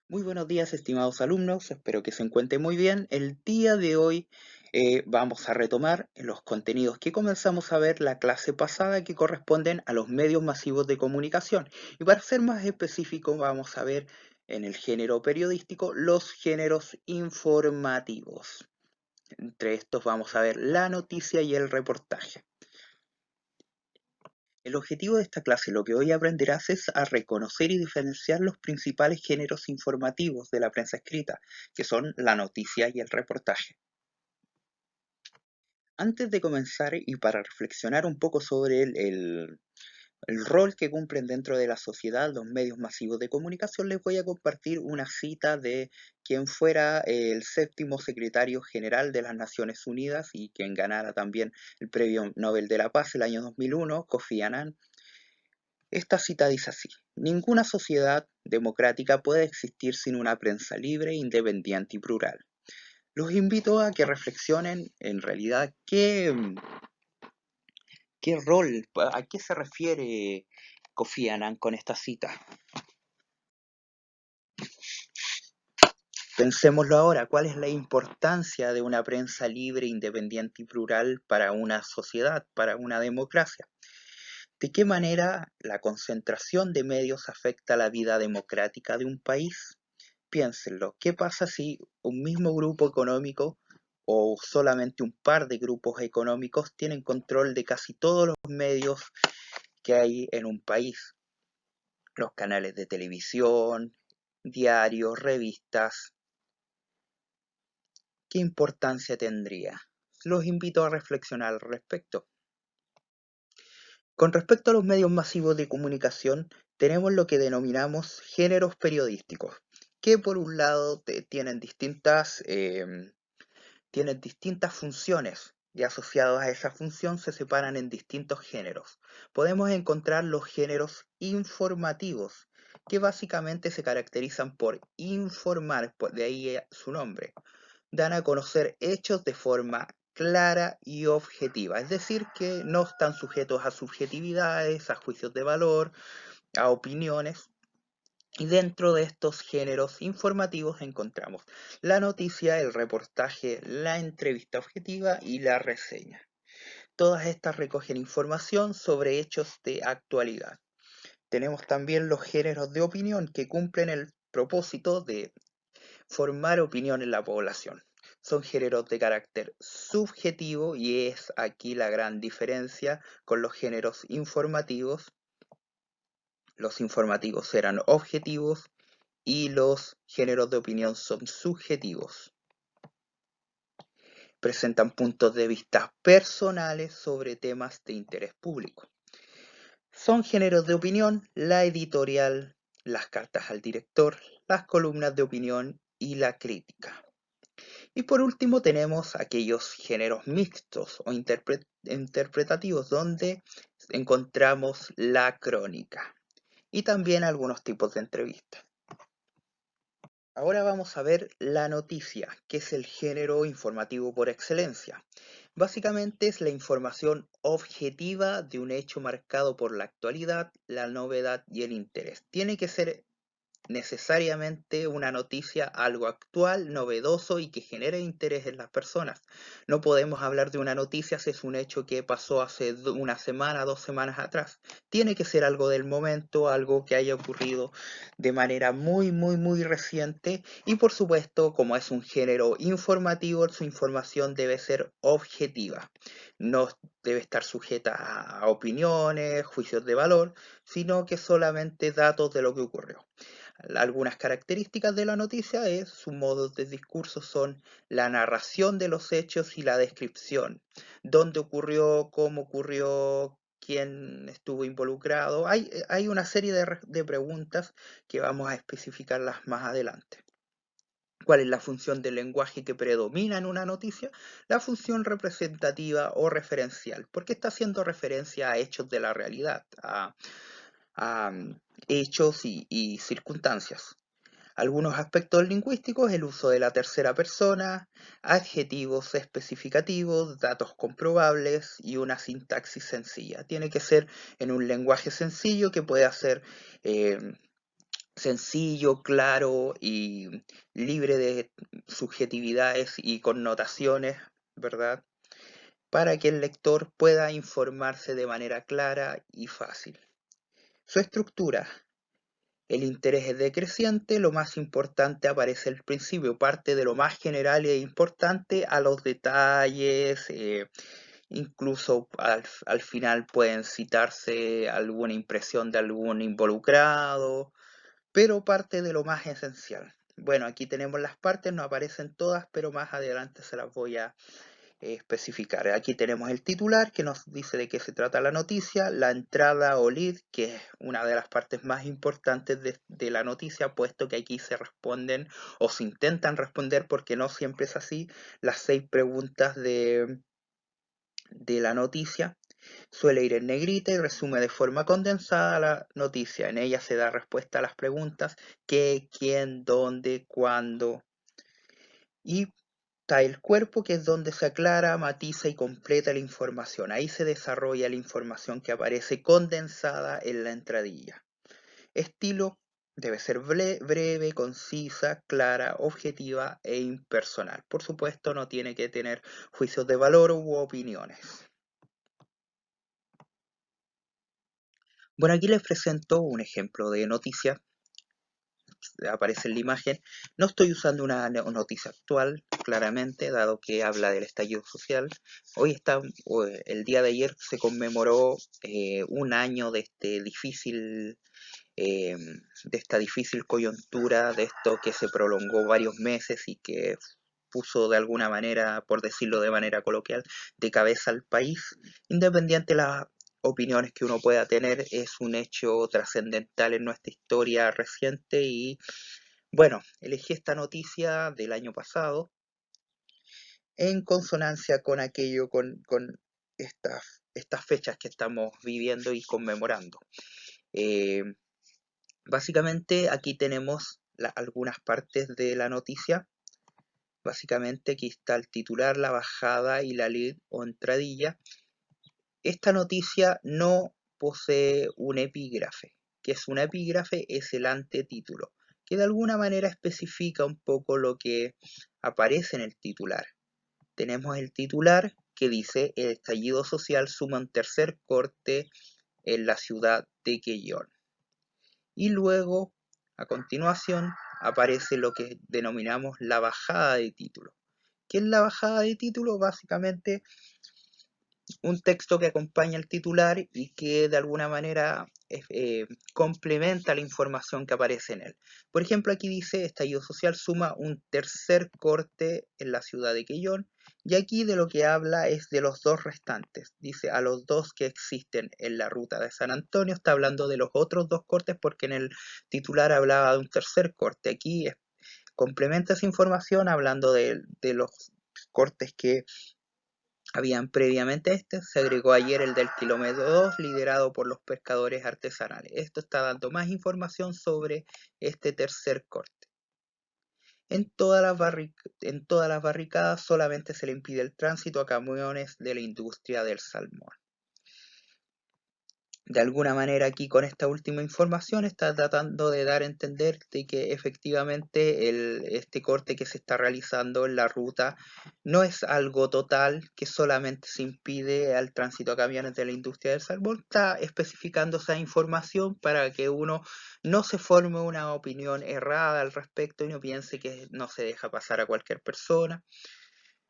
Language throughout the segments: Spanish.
Muy buenos días, estimados alumnos. Espero que se encuentren muy bien. El día de hoy vamos a retomar los contenidos que comenzamos a ver la clase pasada que corresponden a los medios masivos de comunicación. Y para ser más específico, vamos a ver en el género periodístico los géneros informativos. Entre estos vamos a ver la noticia y el reportaje. El objetivo de esta clase, lo que hoy aprenderás es a reconocer y diferenciar los principales géneros informativos de la prensa escrita, que son la noticia y el reportaje. Antes de comenzar y para reflexionar un poco sobre el rol que cumplen dentro de la sociedad los medios masivos de comunicación, les voy a compartir una cita de quien fuera el séptimo secretario general de las Naciones Unidas y quien ganara también el Premio Nobel de la Paz el año 2001, Kofi Annan. Esta cita dice así: "Ninguna sociedad democrática puede existir sin una prensa libre, independiente y plural". Los invito a que reflexionen en realidad qué rol, a qué se refiere Kofi Annan con esta cita. Pensémoslo ahora, ¿cuál es la importancia de una prensa libre, independiente y plural para una sociedad, para una democracia? ¿De qué manera la concentración de medios afecta la vida democrática de un país? Piénsenlo, ¿qué pasa si un mismo grupo económico o solamente un par de grupos económicos tienen control de casi todos los medios que hay en un país? Los canales de televisión, diarios, revistas, ¿qué importancia tendría? Los invito a reflexionar al respecto. Con respecto a los medios masivos de comunicación, tenemos lo que denominamos géneros periodísticos, que por un lado tienen distintas funciones y asociados a esa función se separan en distintos géneros. Podemos encontrar los géneros informativos, que básicamente se caracterizan por informar, de ahí su nombre. Dan a conocer hechos de forma clara y objetiva, es decir, que no están sujetos a subjetividades, a juicios de valor, a opiniones. Y dentro de estos géneros informativos encontramos la noticia, el reportaje, la entrevista objetiva y la reseña. Todas estas recogen información sobre hechos de actualidad. Tenemos también los géneros de opinión que cumplen el propósito de formar opinión en la población. Son géneros de carácter subjetivo y es aquí la gran diferencia con los géneros informativos. Los informativos eran objetivos y los géneros de opinión son subjetivos. Presentan puntos de vista personales sobre temas de interés público. Son géneros de opinión la editorial, las cartas al director, las columnas de opinión y la crítica. Y por último tenemos aquellos géneros mixtos o interpretativos donde encontramos la crónica y también algunos tipos de entrevistas. Ahora vamos a ver la noticia, que es el género informativo por excelencia. Básicamente es la información objetiva de un hecho marcado por la actualidad, la novedad y el interés. Tiene que ser necesariamente una noticia, algo actual, novedoso y que genere interés en las personas. No podemos hablar de una noticia si es un hecho que pasó hace una semana, 2 semanas atrás. Tiene que ser algo del momento, algo que haya ocurrido de manera muy reciente y por supuesto, como es un género informativo, su información debe ser objetiva. No debe estar sujeta a opiniones, juicios de valor, sino que solamente datos de lo que ocurrió. Algunas características de la noticia es sus modos de discurso son la narración de los hechos y la descripción, dónde ocurrió, cómo ocurrió, quién estuvo involucrado. Hay una serie de preguntas que vamos a especificarlas más adelante. ¿Cuál es la función del lenguaje que predomina en una noticia? La función representativa o referencial, porque está haciendo referencia a hechos de la realidad, a hechos y circunstancias. Algunos aspectos lingüísticos, el uso de la tercera persona, adjetivos especificativos, datos comprobables y una sintaxis sencilla. Tiene que ser en un lenguaje sencillo que pueda ser eh, sencillo, claro y libre de subjetividades y connotaciones, ¿verdad? Para que el lector pueda informarse de manera clara y fácil. Su estructura. El interés es decreciente, lo más importante aparece al principio, parte de lo más general e importante a los detalles, incluso al final pueden citarse alguna impresión de algún involucrado, pero parte de lo más esencial. Bueno, aquí tenemos las partes, no aparecen todas, pero más adelante se las voy a especificar. Aquí tenemos el titular que nos dice de qué se trata la noticia, la entrada o lead, que es una de las partes más importantes de la noticia, puesto que aquí se responden o se intentan responder, porque no siempre es así, las 6 preguntas de la noticia. Suele ir en negrita y resume de forma condensada la noticia. En ella se da respuesta a las preguntas qué, quién, dónde, cuándo. Y está el cuerpo, que es donde se aclara, matiza y completa la información. Ahí se desarrolla la información que aparece condensada en la entradilla. Estilo debe ser breve, concisa, clara, objetiva e impersonal. Por supuesto, no tiene que tener juicios de valor u opiniones. Bueno, aquí les presento un ejemplo de noticia. Aparece en la imagen. No estoy usando una noticia actual, claramente, dado que habla del estallido social. Hoy está, el día de ayer se conmemoró un año eh, de esta difícil coyuntura, de esto que se prolongó varios meses y que puso de alguna manera, por decirlo de manera coloquial, de cabeza al país. Independiente de las opiniones que uno pueda tener, es un hecho trascendental en nuestra historia reciente y bueno, elegí esta noticia del año pasado en consonancia con aquello, con estas fechas que estamos viviendo y conmemorando. Eh, Básicamente aquí tenemos algunas partes de la noticia. Básicamente aquí está el titular, la bajada y la lead o entradilla. Esta noticia no posee un epígrafe. ¿Qué es un epígrafe? Es el antetítulo, que de alguna manera especifica un poco lo que aparece en el titular. Tenemos el titular que dice: el estallido social suma un tercer corte en la ciudad de Quellón. Y luego, a continuación, aparece lo que denominamos la bajada de título. ¿Qué es la bajada de título? Básicamente un texto que acompaña el titular y que de alguna manera complementa la información que aparece en él. Por ejemplo, aquí dice: estallido social suma un tercer corte en la ciudad de Quellón, y aquí de lo que habla es de los dos restantes. Dice a los dos que existen en la ruta de San Antonio. Está hablando de los otros dos cortes porque en el titular hablaba de un tercer corte. Aquí complementa esa información hablando de los cortes que habían previamente este. Se agregó ayer el del kilómetro 2, liderado por los pescadores artesanales. Esto está dando más información sobre este tercer corte. En todas las barricadas solamente se le impide el tránsito a camiones de la industria del salmón. De alguna manera aquí con esta última información está tratando de dar a entender de que efectivamente este corte que se está realizando en la ruta no es algo total, que solamente se impide al tránsito a camiones de la industria del salmón. Está especificando esa información para que uno no se forme una opinión errada al respecto y no piense que no se deja pasar a cualquier persona.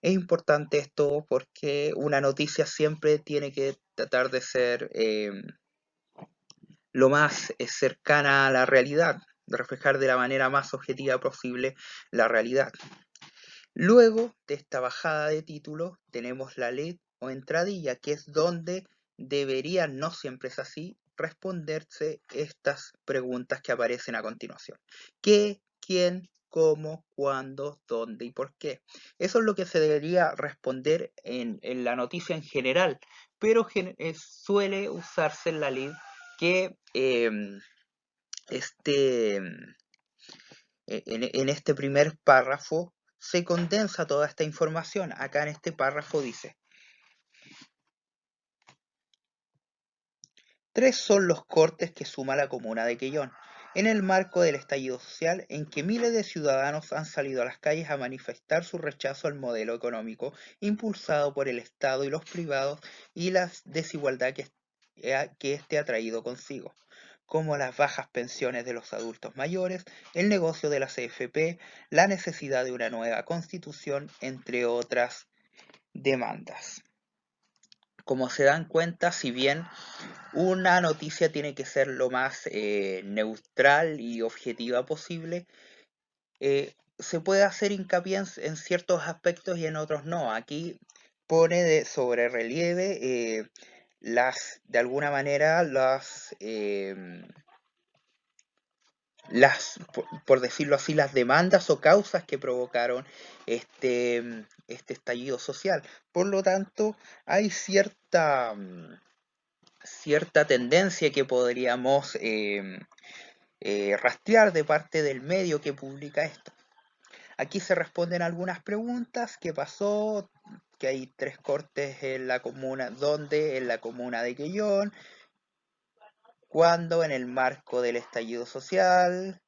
Es importante esto porque una noticia siempre tiene que tratar de ser lo más cercana a la realidad, de reflejar de la manera más objetiva posible la realidad. Luego de esta bajada de título tenemos la lead o entradilla, que es donde deberían, no siempre es así, responderse estas preguntas que aparecen a continuación. ¿Qué, quién, cómo, cuándo, dónde y por qué? Eso es lo que se debería responder en la noticia en general, pero suele usarse en la lead que este, en este primer párrafo se condensa toda esta información. Acá en este párrafo dice: 3 son los cortes que suma la comuna de Quellón. en el marco del estallido social en que miles de ciudadanos han salido a las calles a manifestar su rechazo al modelo económico impulsado por el Estado y los privados y la desigualdad que éste ha traído consigo, como las bajas pensiones de los adultos mayores, el negocio de las AFP, la necesidad de una nueva constitución, entre otras demandas. Como se dan cuenta, si bien una noticia tiene que ser lo más neutral y objetiva posible, se puede hacer hincapié en ciertos aspectos y en otros no. Aquí pone sobre relieve de alguna manera, por decirlo así, las demandas o causas que provocaron este estallido social. Por lo tanto, hay cierta tendencia que podríamos rastrear de parte del medio que publica esto. Aquí se responden algunas preguntas. ¿Qué pasó? Que hay 3 cortes en la comuna. ¿Dónde? En la comuna de Quellón. ¿Cuándo? En el marco del estallido social.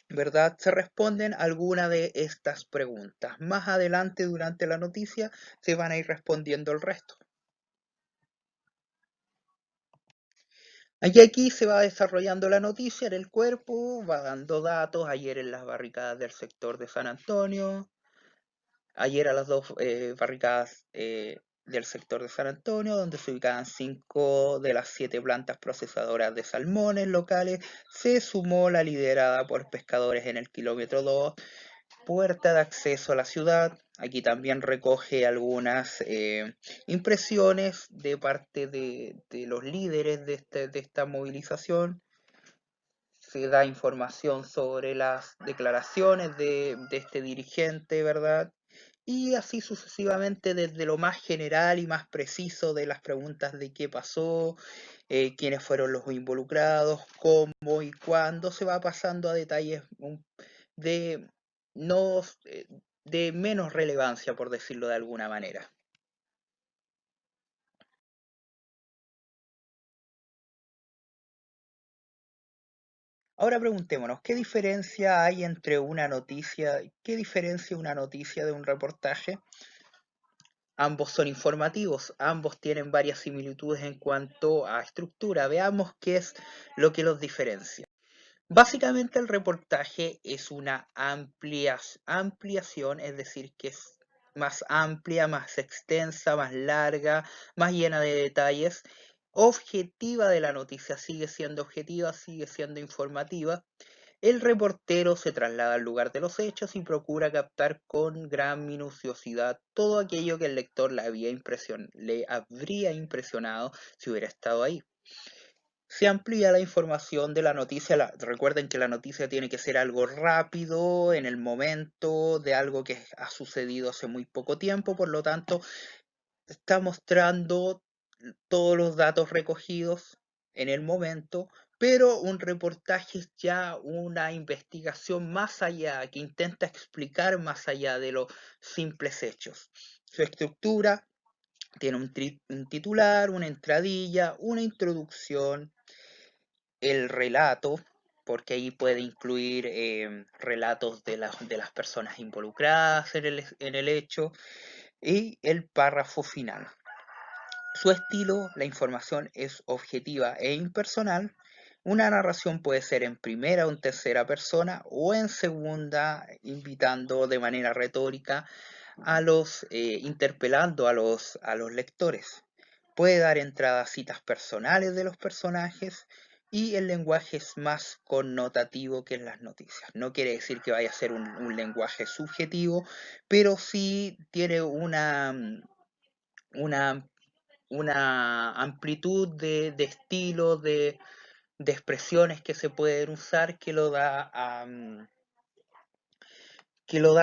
¿Verdad? Se responden algunas de estas preguntas. Más adelante durante la noticia se van a ir respondiendo el resto. Aquí se va desarrollando la noticia en el cuerpo, va dando datos, ayer en las barricadas del sector de San Antonio, ayer a las 2 barricadas del sector de San Antonio, donde se ubicaban 5 de las 7 plantas procesadoras de salmones locales, se sumó la liderada por pescadores en el kilómetro 2, puerta de acceso a la ciudad. Aquí también recoge algunas impresiones de parte de los líderes de esta movilización. Se da información sobre las declaraciones de este dirigente, ¿verdad? Y así sucesivamente desde lo más general y más preciso de las preguntas de qué pasó, quiénes fueron los involucrados, cómo y cuándo, se va pasando a detalles de, no, de menos relevancia, por decirlo de alguna manera. Ahora preguntémonos, ¿qué diferencia hay entre una noticia, qué diferencia una noticia de un reportaje? Ambos son informativos, ambos tienen varias similitudes en cuanto a estructura. Veamos qué es lo que los diferencia. Básicamente el reportaje es una ampliación, es decir, que es más amplia, más extensa, más larga, más llena de detalles. Objetiva de la noticia, sigue siendo objetiva, sigue siendo informativa. El reportero se traslada al lugar de los hechos y procura captar con gran minuciosidad todo aquello que el lector le habría impresionado si hubiera estado ahí. Se amplía la información de la noticia. Recuerden que la noticia tiene que ser algo rápido, en el momento, de algo que ha sucedido hace muy poco tiempo, por lo tanto, está mostrando todos los datos recogidos en el momento, pero un reportaje es ya una investigación más allá, que intenta explicar más allá de los simples hechos. Su estructura tiene un titular, una entradilla, una introducción, el relato, porque ahí puede incluir relatos de las personas involucradas en el hecho, y el párrafo final. Su estilo, la información es objetiva e impersonal. Una narración puede ser en primera o en tercera persona o en segunda, invitando de manera retórica interpelando a los lectores. Puede dar entrada a citas personales de los personajes y el lenguaje es más connotativo que en las noticias. No quiere decir que vaya a ser un lenguaje subjetivo, pero sí tiene una, una amplitud de estilos, de expresiones que se pueden usar que lo da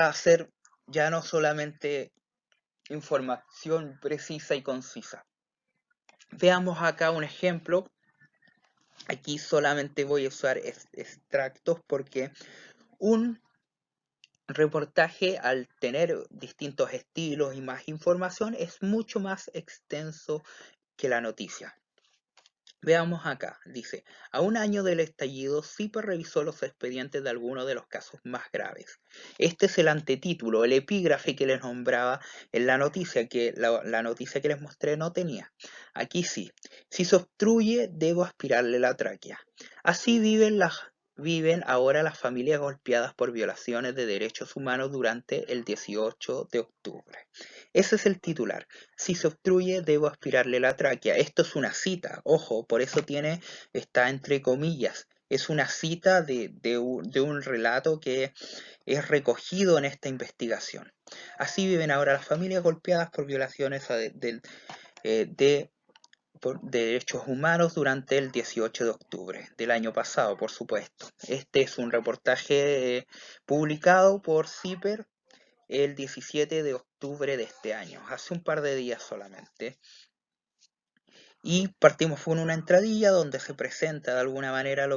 a ser ya no solamente información precisa y concisa. Veamos acá un ejemplo. Aquí solamente voy a usar extractos porque un reportaje, al tener distintos estilos y más información, es mucho más extenso que la noticia. Veamos acá, dice, a un año del estallido, CIPER revisó los expedientes de algunos de los casos más graves. Este es el antetítulo, el epígrafe que les nombraba en la noticia, que la noticia que les mostré no tenía. Aquí sí, si se obstruye, debo aspirarle la tráquea. Así viven ahora las familias golpeadas por violaciones de derechos humanos durante el 18 de octubre. Ese es el titular. Si se obstruye, debo aspirarle la tráquea. Esto es una cita, ojo, por eso está entre comillas. Es una cita de un relato que es recogido en esta investigación. Así viven ahora las familias golpeadas por violaciones de derechos humanos durante el 18 de octubre del año pasado, por supuesto. Este es un reportaje publicado por CIPER el 17 de octubre de este año, hace un par de días solamente. Y partimos con una entradilla donde se presenta de alguna manera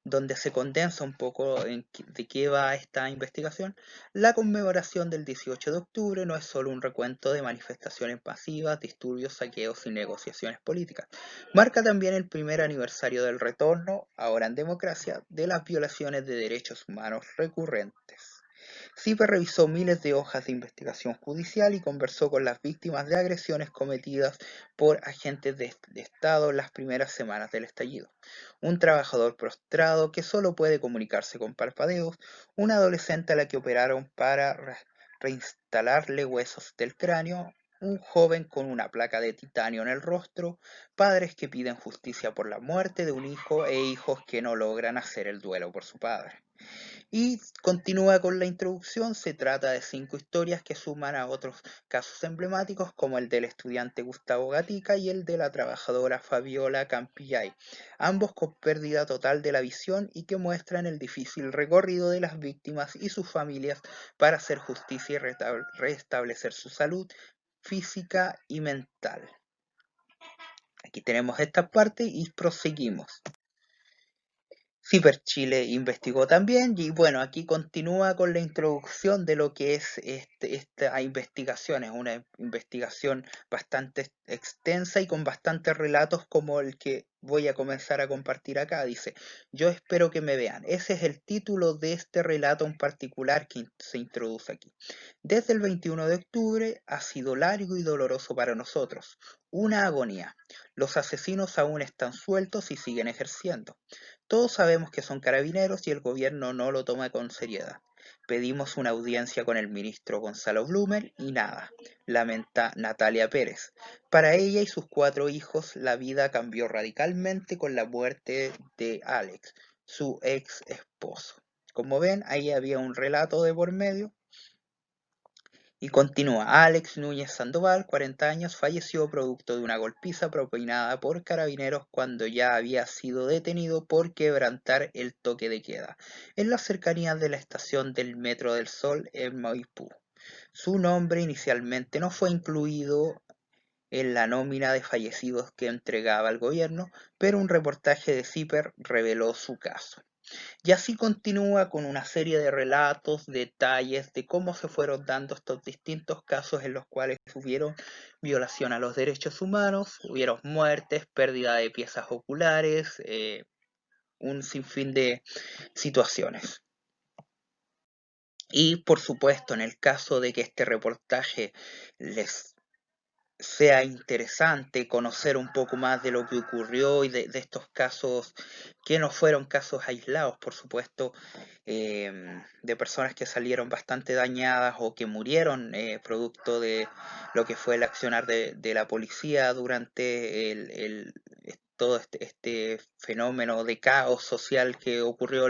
donde se condensa un poco de qué va esta investigación. La conmemoración del 18 de octubre no es solo un recuento de manifestaciones masivas, disturbios, saqueos y negociaciones políticas. Marca también el primer aniversario del retorno, ahora en democracia, de las violaciones de derechos humanos recurrentes. CIPE revisó miles de hojas de investigación judicial y conversó con las víctimas de agresiones cometidas por agentes de Estado en las primeras semanas del estallido. Un trabajador prostrado que solo puede comunicarse con parpadeos, una adolescente a la que operaron para reinstalarle huesos del cráneo, un joven con una placa de titanio en el rostro, padres que piden justicia por la muerte de un hijo e hijos que no logran hacer el duelo por su padre. Y continúa con la introducción, se trata de 5 historias que suman a otros casos emblemáticos como el del estudiante Gustavo Gatica y el de la trabajadora Fabiola Campillay, ambos con pérdida total de la visión y que muestran el difícil recorrido de las víctimas y sus familias para hacer justicia y restablecer su salud física y mental. Aquí tenemos esta parte y proseguimos. Ciper Chile investigó también y bueno, aquí continúa con la introducción de lo que es esta investigación. Es una investigación bastante extensa y con bastantes relatos como el que voy a comenzar a compartir acá. Dice, yo espero que me vean. Ese es el título de este relato en particular que se introduce aquí. Desde el 21 de octubre ha sido largo y doloroso para nosotros. Una agonía. Los asesinos aún están sueltos y siguen ejerciendo. Todos sabemos que son carabineros y el gobierno no lo toma con seriedad. Pedimos una audiencia con el ministro Gonzalo Blumer y nada, lamenta Natalia Pérez. Para ella y sus 4 hijos la vida cambió radicalmente con la muerte de Alex, su ex esposo. Como ven, ahí había un relato de por medio. Y continúa, Alex Núñez Sandoval, 40 años, falleció producto de una golpiza propinada por carabineros cuando ya había sido detenido por quebrantar el toque de queda, en las cercanías de la estación del Metro del Sol en Maipú. Su nombre inicialmente no fue incluido en la nómina de fallecidos que entregaba el gobierno, pero un reportaje de CIPER reveló su caso. Y así continúa con una serie de relatos, detalles de cómo se fueron dando estos distintos casos en los cuales hubieron violación a los derechos humanos, hubieron muertes, pérdida de piezas oculares, un sinfín de situaciones. Y por supuesto, en el caso de que este reportaje les sea interesante conocer un poco más de lo que ocurrió y de estos casos que no fueron casos aislados, por supuesto, de personas que salieron bastante dañadas o que murieron producto de lo que fue el accionar de la policía durante todo este fenómeno de caos social que ocurrió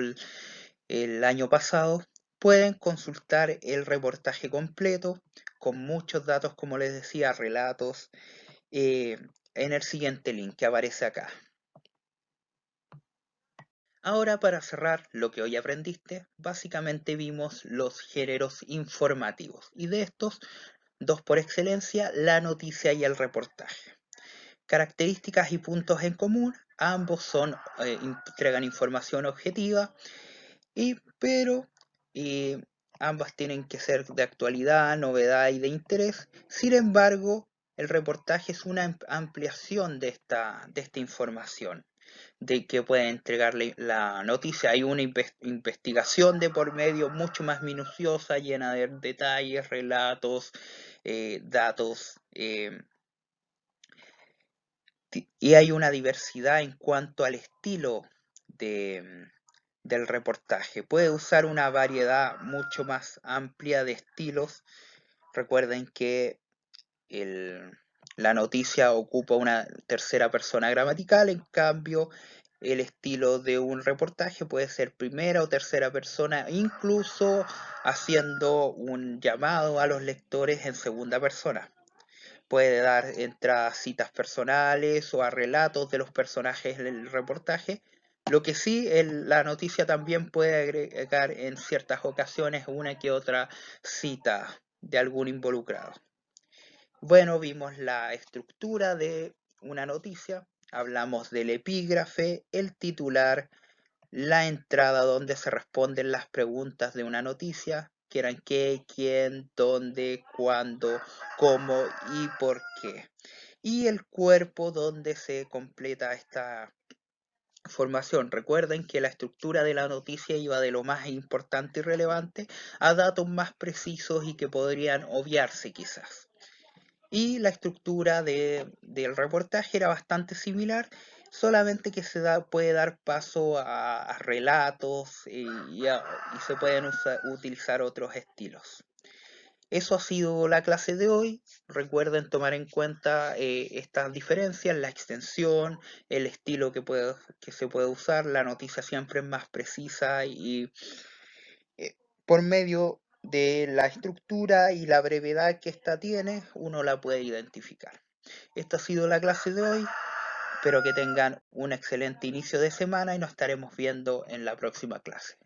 el año pasado. Pueden consultar el reportaje completo con muchos datos, como les decía, relatos, en el siguiente link que aparece acá. Ahora, para cerrar lo que hoy aprendiste, básicamente vimos los géneros informativos y de estos, 2 por excelencia, la noticia y el reportaje. Características y puntos en común, ambos entregan información objetiva, pero ambas tienen que ser de actualidad, novedad y de interés. Sin embargo, El reportaje es una ampliación de esta información, de que puede entregarle la noticia. Hay una investigación de por medio mucho más minuciosa, llena de detalles, relatos, datos, y hay una diversidad en cuanto al estilo de, del reportaje. Puede usar una variedad mucho más amplia de estilos. Recuerden que la noticia ocupa una tercera persona gramatical, en cambio el estilo de un reportaje puede ser primera o tercera persona, incluso haciendo un llamado a los lectores en segunda persona. Puede dar entrada a citas personales o a relatos de los personajes del reportaje. Lo que sí, la noticia también puede agregar en ciertas ocasiones una que otra cita de algún involucrado. Bueno, vimos la estructura de una noticia, hablamos del epígrafe, el titular, la entrada donde se responden las preguntas de una noticia, que eran qué, quién, dónde, cuándo, cómo y por qué. Y el cuerpo donde se completa esta formación. Recuerden que la estructura de la noticia iba de lo más importante y relevante a datos más precisos y que podrían obviarse quizás. Y la estructura del reportaje era bastante similar, solamente que puede dar paso a relatos y se pueden utilizar otros estilos. Eso ha sido la clase de hoy. Recuerden tomar en cuenta estas diferencias, la extensión, el estilo que se puede usar. La noticia siempre es más precisa y eh, por medio de la estructura y la brevedad que ésta tiene, uno la puede identificar. Esta ha sido la clase de hoy. Espero que tengan un excelente inicio de semana y nos estaremos viendo en la próxima clase.